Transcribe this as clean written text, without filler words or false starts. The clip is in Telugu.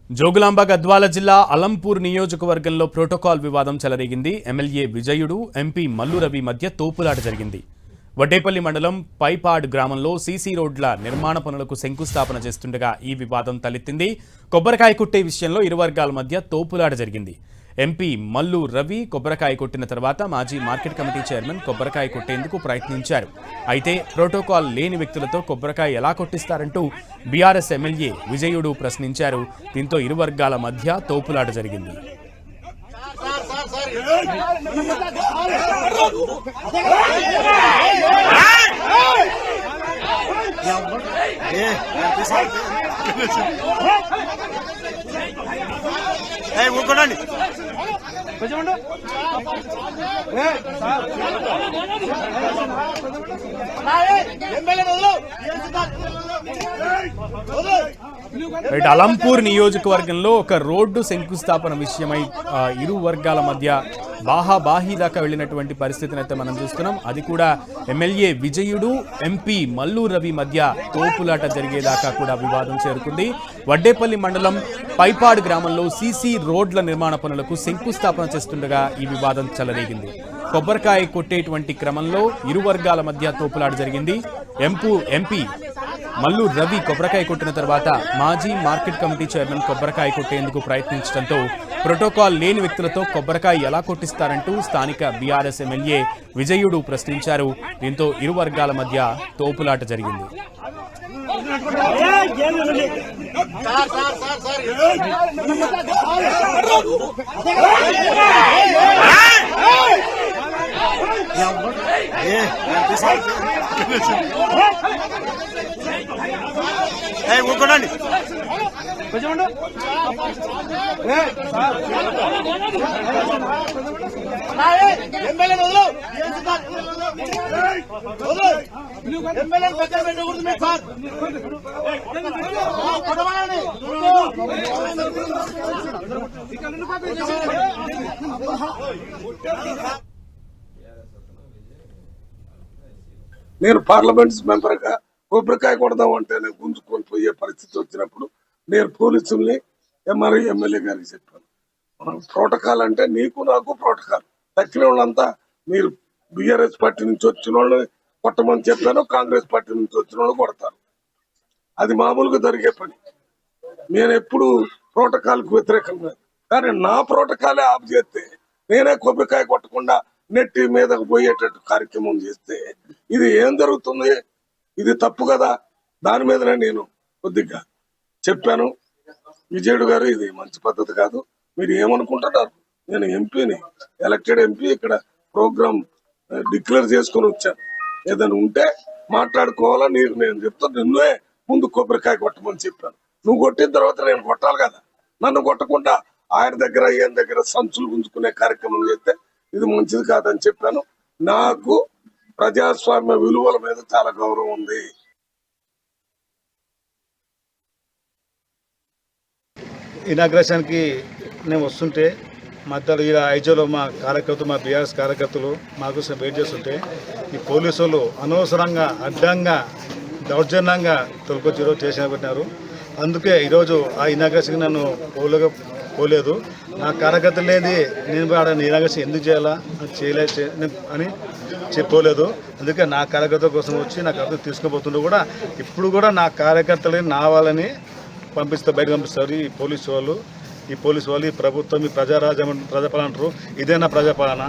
జోగులాంబ గద్వాల జిల్లా అలంపూర్ నియోజకవర్గంలో ప్రోటోకాల్ వివాదం చెలరేగింది. ఎమ్మెల్యే విజయుడు, ఎంపీ మల్లు రవి మధ్య తోపులాట జరిగింది. వడ్డేపల్లి మండలం పైపాడ్ గ్రామంలో సీసీ రోడ్ల నిర్మాణ పనులకు శంకుస్థాపన చేస్తుండగా ఈ వివాదం తలెత్తింది. కొబ్బరికాయ కొట్టే విషయంలో ఇరు వర్గాల మధ్య తోపులాట జరిగింది. ఎంపీ మల్లు రవి కొబ్బరికాయ కొట్టిన తర్వాత మాజీ మార్కెట్ కమిటీ చైర్మన్ కొబ్బరికాయ కొట్టేందుకు ప్రయత్నించారు. అయితే ప్రోటోకాల్ లేని వ్యక్తులతో కొబ్బరికాయ ఎలా కొట్టిస్తారంటూ బీఆర్ఎస్ ఎమ్మెల్యే విజయుడు ప్రశ్నించారు. దీంతో ఇరు వర్గాల మధ్య తోపులాట జరిగింది. అలంపూర్ నియోజకవర్గంలో ఒక రోడ్డు శంకుస్థాపన విషయమై ఇరు వర్గాల మధ్య బాహాబాహి దాకా వెళ్లినటువంటి పరిస్థితిని అయితే మనం చూస్తున్నాం. అది కూడా ఎమ్మెల్యే విజయుడు, ఎంపీ మల్లు రవి మధ్య తోపులాట జరిగేదాకా కూడా వివాదం చేరుకుంది. వడ్డేపల్లి మండలం పైపాడు గ్రామంలో సీసీ రోడ్ల నిర్మాణ పనులకు శంకుస్థాపన చేస్తుండగా ఈ వివాదం చెలరేగింది. కొబ్బరికాయ కొట్టేటువంటి క్రమంలో ఇరు వర్గాల మధ్య తోపులాట జరిగింది. ఎంపీ మల్లు రవి కొబ్బరికాయ కొట్టిన తర్వాత మాజీ మార్కెట్ కమిటీ చైర్మన్ కొబ్బరికాయ కొట్టేందుకు ప్రయత్నించడంతో ప్రోటోకాల్ లేని వ్యక్తులతో కొబ్బరికాయ ఎలా కొట్టిస్తారంటూ స్థానిక బీఆర్ఎస్ ఎమ్మెల్యే విజయుడు ప్రశ్నించారు. దీంతో ఇరు వర్గాల మధ్య తోపులాట జరిగింది. ఊరుకోండి. నేను పార్లమెంట్ మెంబర్గా కొబ్బరికాయ కొడదామంటే నేను గుంజుకొని పోయే పరిస్థితి వచ్చినప్పుడు నేను పోలీసుల్ని ఎమ్మెల్యే గారికి చెప్పాను. మనం ప్రోటోకాల్ అంటే నీకు నాకు ప్రోటోకాల్, తక్కిన వాళ్ళంతా మీరు బీఆర్ఎస్ పార్టీ నుంచి వచ్చిన వాళ్ళని కొట్టమని చెప్పాను, కాంగ్రెస్ పార్టీ నుంచి వచ్చిన వాళ్ళు కొడతారు. అది మామూలుగా జరిగే పని. నేను ఎప్పుడు ప్రోటోకాల్కు వ్యతిరేకంగా, కానీ నా ప్రోటోకాలే ఆఫ్ చేస్తే నేనే కొబ్బరికాయ కొట్టకుండా నెట్టి మీదకు పోయేటట్టు కార్యక్రమం చేస్తే ఇది ఏం జరుగుతుంది? ఇది తప్పు కదా. దాని మీదనే నేను కొద్దిగా చెప్పాను. విజయుడు గారు, ఇది మంచి పద్ధతి కాదు, మీరు ఏమనుకుంటున్నారు? నేను ఎంపీని, ఎలక్టెడ్ ఎంపీ, ఇక్కడ ప్రోగ్రామ్ డిక్లేర్ చేసుకుని వచ్చాను. ఏదైనా ఉంటే మాట్లాడుకోవాలా, నేను చెప్తాను. నిన్నే ముందు కొబ్బరికాయ కొట్టమని చెప్పాను. నువ్వు కొట్టిన తర్వాత నేను కొట్టాలి కదా. నన్ను కొట్టకుండా ఆయన దగ్గర ఈయన దగ్గర సంచులు గుంజుకునే కార్యక్రమం చేస్తే ఇది మంచిది కాదని చెప్పాను. నాకు ప్రజాస్వామ్య విలువల మీద చాలా గౌరవం ఉంది. ఇనాగ్రేషన్కి నేను వస్తుంటే మధ్యలో ఇలా ఐజోలో మా కార్యకర్తలు, మా బీఆర్ఎస్ కార్యకర్తలు మా కోసం వెయిట్ చేస్తుంటే ఈ పోలీసు వాళ్ళు అనవసరంగా అడ్డంగా దౌర్జన్యంగా తొలకొచ్చి ఈరోజు స్టేషన్ పెట్టినారు. అందుకే ఈరోజు ఆ ఇనాగ్రేషన్కి నన్ను పోలేదు. నా కార్యకర్తలు లేని నేను ఆడ ఇనాగ్రేషన్ ఎందుకు చేయాలా అని చెప్పలేదు. అందుకే నా కార్యకర్తల కోసం వచ్చి నా కార్యకర్తలు తీసుకుపోతుండే కూడా ఇప్పుడు కూడా నా కార్యకర్తలని నా వాళ్ళని బయట పంపిస్తారు ఈ పోలీసు వాళ్ళు. ఈ ప్రభుత్వం, ఈ ప్రజాపాలన అంటారు. ఇదేనా ప్రజాపాలన?